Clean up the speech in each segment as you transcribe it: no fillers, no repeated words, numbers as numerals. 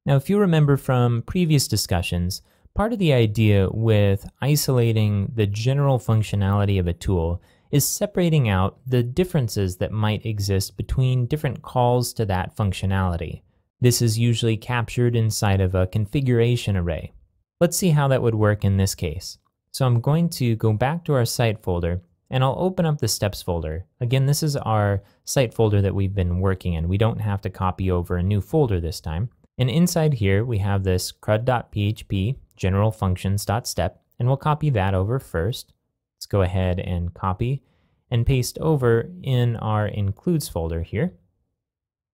Now, if you remember from previous discussions, part of the idea with isolating the general functionality of a tool is separating out the differences that might exist between different calls to that functionality. This is usually captured inside of a configuration array. Let's see how that would work in this case. So I'm going to go back to our site folder, and I'll open up the steps folder. Again, this is our site folder that we've been working in. We don't have to copy over a new folder this time. And inside here, we have this crud.php general functions.step, and we'll copy that over first. Let's go ahead and copy and paste over in our includes folder here.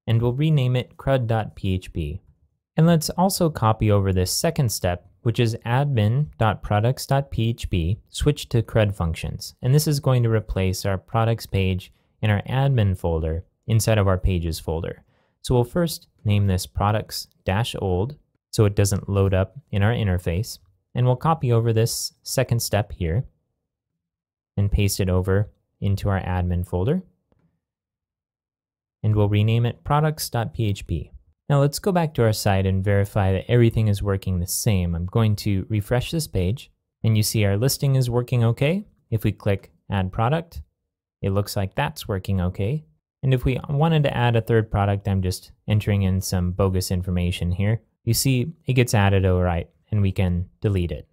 And we'll rename it crud.php. And let's also copy over this second step, which is admin.products.php, switch to CRUD functions. And this is going to replace our products page in our admin folder inside of our pages folder. So we'll first name this products-old so it doesn't load up in our interface. And we'll copy over this second step here and paste it over into our admin folder. And we'll rename it products.php. Now let's go back to our site and verify that everything is working the same. I'm going to refresh this page, and you see our listing is working okay. If we click Add Product, it looks like that's working okay. And if we wanted to add a third product, I'm just entering in some bogus information here. You see it gets added all right, and we can delete it.